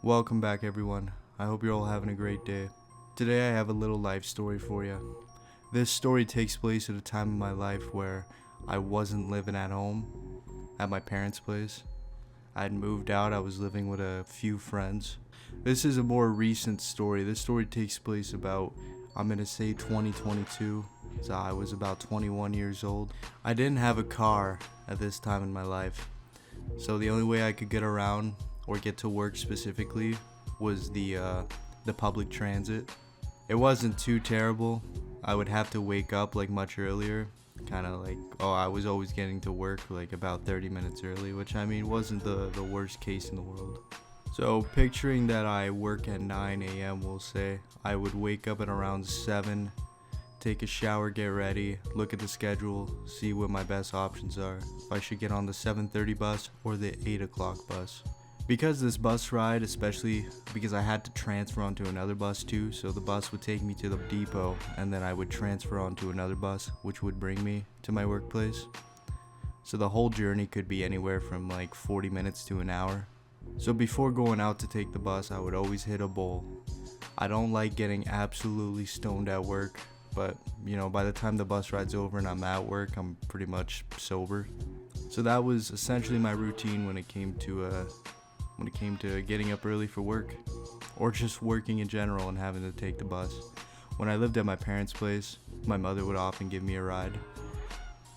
Welcome back, everyone. I hope you're all having a great day. Today I have a little life story for you. This story takes place at a time in my life where I wasn't living at home, at my parents' place. I had moved out, I was living with a few friends. This is a more recent story. This story takes place about, I'm gonna say 2022. So I was about 21 years old. I didn't have a car at this time in my life. So the only way I could get around or get to work specifically was the public transit. It wasn't too terrible. I would have to wake up like much earlier, kind of like, I was always getting to work like about 30 minutes early, which I mean wasn't the worst case in the world. So picturing that I work at 9 a.m. we'll say, I would wake up at around 7, take a shower, get ready, look at the schedule, see what my best options are, if I should get on the 7:30 bus or the 8 o'clock bus. Because this bus ride, especially because I had to transfer onto another bus too, so the bus would take me to the depot and then I would transfer onto another bus which would bring me to my workplace. So the whole journey could be anywhere from like 40 minutes to an hour. So before going out to take the bus, I would always hit a bowl. I don't like getting absolutely stoned at work, but by the time the bus ride's over and I'm at work, I'm pretty much sober. So that was essentially my routine when it came to getting up early for work, or just working in general and having to take the bus. When I lived at my parents' place, my mother would often give me a ride,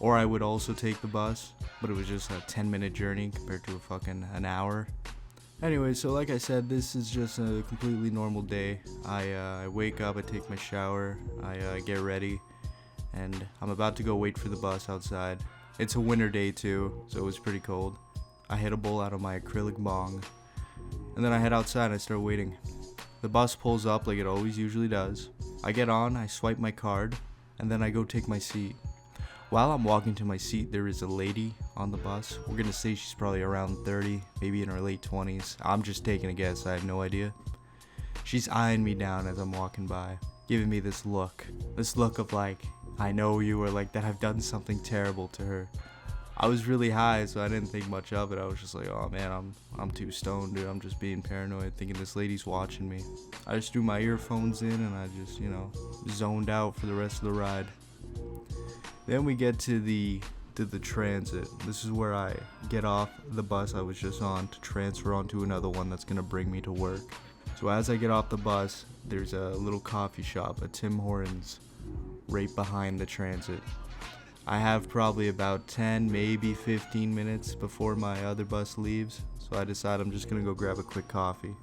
or I would also take the bus, but it was just a 10-minute journey compared to an hour. Anyway, so like I said, this is just a completely normal day. I wake up, I take my shower, I get ready, and I'm about to go wait for the bus outside. It's a winter day too, so it was pretty cold. I hit a bowl out of my acrylic bong, and then I head outside and I start waiting. The bus pulls up like it always usually does. I get on, I swipe my card, and then I go take my seat. While I'm walking to my seat, there is a lady on the bus. We're gonna say she's probably around 30, maybe in her late 20s. I'm just taking a guess, I have no idea. She's eyeing me down as I'm walking by, giving me this look of like, I know you, or like that I've done something terrible to her. I was really high, so I didn't think much of it. I was just like, oh man, I'm too stoned, dude. I'm just being paranoid, thinking this lady's watching me. I just threw my earphones in and I just, zoned out for the rest of the ride. Then we get to the transit. This is where I get off the bus I was just on to transfer onto another one that's gonna bring me to work. So as I get off the bus, there's a little coffee shop, a Tim Hortons, right behind the transit. I have probably about 10, maybe 15 minutes before my other bus leaves, so I decide I'm just gonna go grab a quick coffee.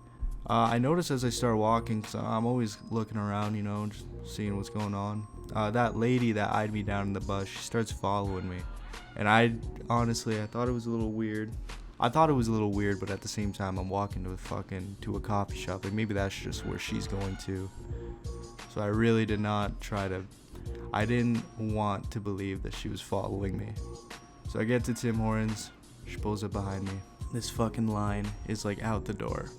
I notice as I start walking, so I'm always looking around, just seeing what's going on. That lady that eyed me down in the bus, she starts following me. And I thought it was a little weird. But at the same time, I'm walking to a coffee shop. Like maybe that's just where she's going to. So I really I didn't want to believe that she was following me. So I get to Tim Hortons, she pulls up behind me. This fucking line is like out the door.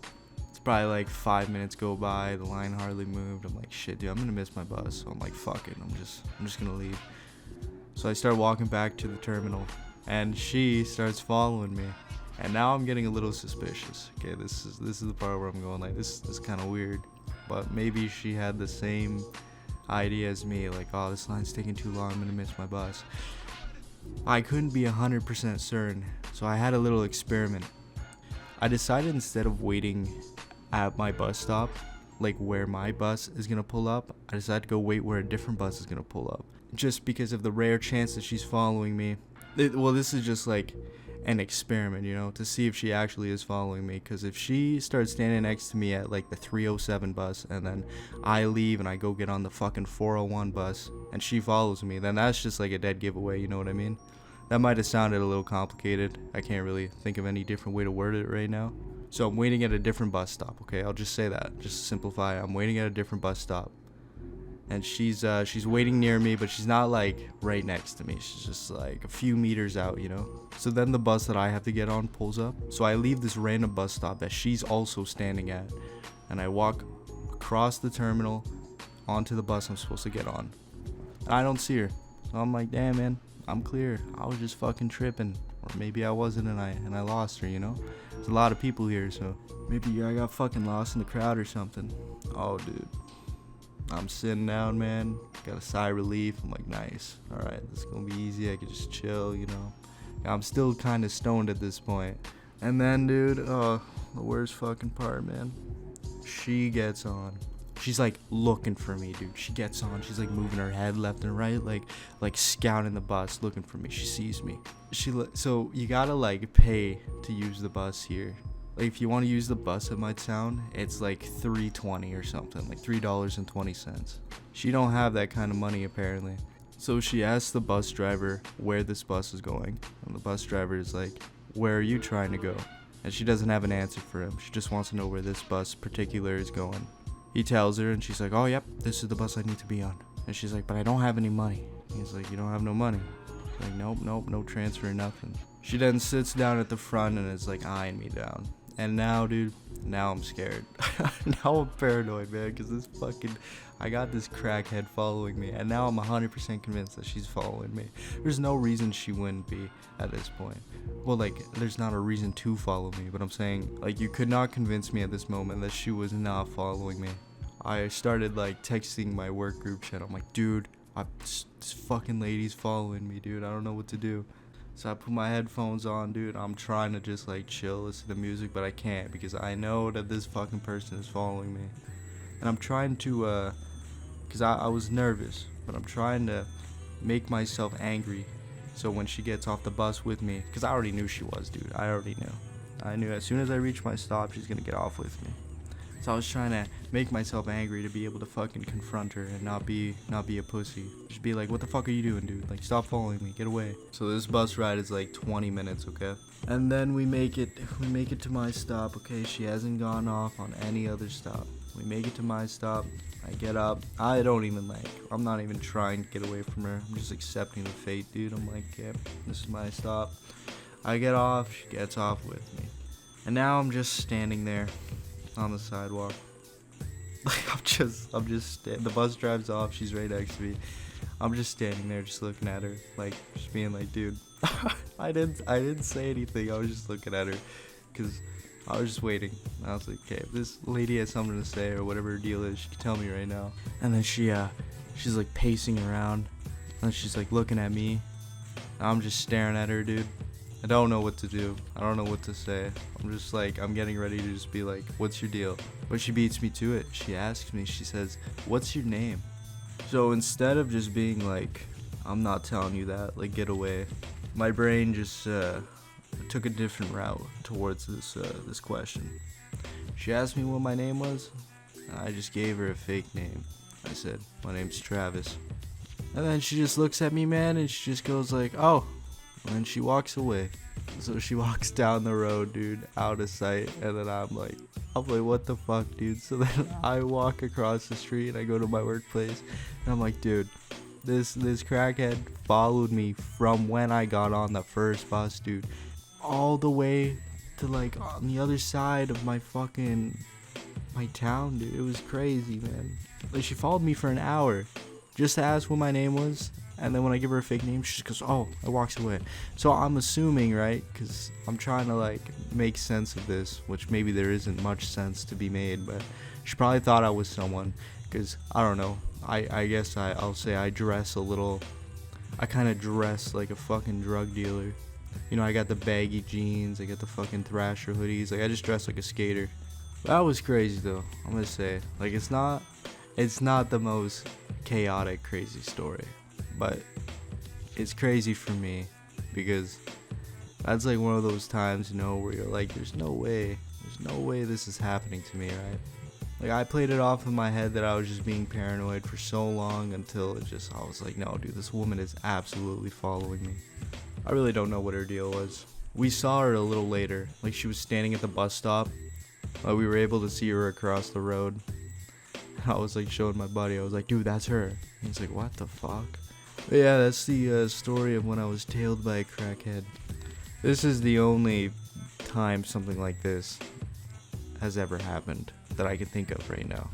It's probably like 5 minutes go by, the line hardly moved. I'm like, shit dude, I'm gonna miss my bus. So I'm like, fuck it, I'm just gonna leave. So I start walking back to the terminal, and she starts following me. And now I'm getting a little suspicious. Okay, this is the part where I'm going like, this is kind of weird. But maybe she had the same idea as me, like, oh, this line's taking too long, I'm gonna miss my bus. I couldn't be 100% certain, so I had a little experiment. I decided instead of waiting at my bus stop, like where my bus is gonna pull up, I decided to go wait where a different bus is gonna pull up. Just because of the rare chance that she's following me. This is just like an experiment, to see if she actually is following me. Because if she starts standing next to me at like the 307 bus, and then I leave and I go get on the fucking 401 bus, and she follows me, then that's just like a dead giveaway, you know what I mean? That might have sounded a little complicated. I can't really think of any different way to word it right now. So I'm waiting at a different bus stop, okay? I'll just say that, just to simplify. I'm waiting at a different bus stop. And she's waiting near me, but she's not like right next to me. She's just like a few meters out, So then the bus that I have to get on pulls up. So I leave this random bus stop that she's also standing at, and I walk across the terminal onto the bus I'm supposed to get on. And I don't see her. So I'm like, damn man, I'm clear. I was just fucking tripping. Or maybe I wasn't and I lost her, There's a lot of people here, so maybe I got fucking lost in the crowd or something. Oh, dude. I'm sitting down, man. Got a sigh of relief. I'm like, nice. Alright, this is gonna be easy. I could just chill, you know. I'm still kind of stoned at this point. And then, dude, the worst fucking part, man. She gets on. She's like looking for me, dude. She gets on. She's like moving her head left and right, like scouting the bus, looking for me. She sees me. So you gotta like pay to use the bus here. Like if you want to use the bus at my town, it's like $3.20 or something, like $3.20. She don't have that kind of money apparently. So she asks the bus driver where this bus is going, and the bus driver is like, "Where are you trying to go?" And she doesn't have an answer for him. She just wants to know where this bus particular is going. He tells her, and she's like, "Oh, yep, this is the bus I need to be on." And she's like, "But I don't have any money." He's like, "You don't have no money?" She's like, nope, no transfer, nothing. She then sits down at the front and is like eyeing me down. And now, dude, now I'm scared. Now I'm paranoid, man, because I got this crackhead following me, and now I'm 100% convinced that she's following me. There's no reason she wouldn't be at this point. Well, like, there's not a reason to follow me, but I'm saying, like, you could not convince me at this moment that she was not following me. I started, like, texting my work group chat. I'm like, dude, this fucking lady's following me, dude. I don't know what to do. So I put my headphones on, dude. I'm trying to just like chill, listen to music, but I can't because I know that this fucking person is following me. And I'm trying to, because I was nervous, but I'm trying to make myself angry. So when she gets off the bus with me, because I already knew she was, dude. I already knew. I knew as soon as I reached my stop, she's going to get off with me. So I was trying to make myself angry to be able to fucking confront her and not be a pussy. Just be like, what the fuck are you doing, dude? Like, stop following me. Get away. So this bus ride is like 20 minutes, okay? And then we make it to my stop, okay? She hasn't gone off on any other stop. We make it to my stop. I get up. I'm not even trying to get away from her. I'm just accepting the fate, dude. I'm like, yeah, this is my stop. I get off. She gets off with me. And now I'm just standing there on the sidewalk. Like the bus drives off, she's right next to me. I'm just standing there just looking at her, like just being like, dude. I didn't say anything. I was just looking at her because I was just waiting. I was like, okay, if this lady has something to say or whatever her deal is, she can tell me right now. And then she's like pacing around and she's like looking at me. I'm just staring at her, dude. I don't know what to do. I don't know what to say. I'm just like, I'm getting ready to just be like, what's your deal? But she beats me to it. She asks me, she says, what's your name? So instead of just being like, I'm not telling you that, like, get away, my brain just took a different route towards this question. She asked me what my name was. I just gave her a fake name. I said, my name's Travis. And then she just looks at me, man, and she just goes like, oh. And then she walks away. So she walks down the road, dude, out of sight. And then I'm like, what the fuck, dude? So then I walk across the street and I go to my workplace. And I'm like, dude, this crackhead followed me from when I got on the first bus, dude, all the way to like on the other side of my town, dude. It was crazy, man. Like, she followed me for an hour just to ask what my name was. And then when I give her a fake name, she just goes, oh, and walks away. So I'm assuming, right, because I'm trying to, like, make sense of this, which maybe there isn't much sense to be made, but she probably thought I was someone, because, I don't know, I guess I'll say I dress a little, I kind of dress like a fucking drug dealer. You know, I got the baggy jeans, I got the fucking Thrasher hoodies, like, I just dress like a skater. That was crazy, though, I'm gonna say. Like, it's not the most chaotic, crazy story. But it's crazy for me because that's like one of those times, you know, where you're like, there's no way this is happening to me, right? Like, I played it off in my head that I was just being paranoid for so long until I was like, no, dude, this woman is absolutely following me. I really don't know what her deal was. We saw her a little later. Like, she was standing at the bus stop. We were able to see her across the road. I was like showing my buddy. I was like, dude, that's her. He's like, what the fuck? But yeah, that's the story of when I was tailed by a crackhead. This is the only time something like this has ever happened that I can think of right now.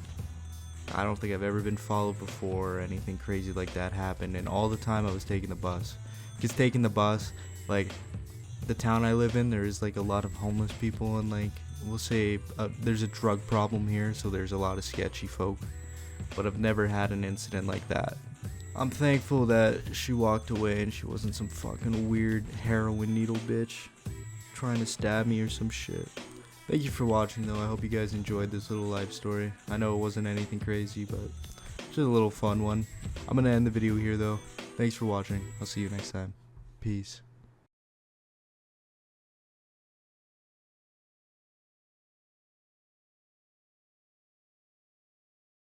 I don't think I've ever been followed before or anything crazy like that happened. And all the time I was taking the bus. Because taking the bus, like, the town I live in, there is like a lot of homeless people, and like we'll say there's a drug problem here, so there's a lot of sketchy folk. But I've never had an incident like that. I'm thankful that she walked away and she wasn't some fucking weird heroin needle bitch trying to stab me or some shit. Thank you for watching though. I hope you guys enjoyed this little life story. I know it wasn't anything crazy, but just a little fun one. I'm gonna end the video here though. Thanks for watching. I'll see you next time. Peace.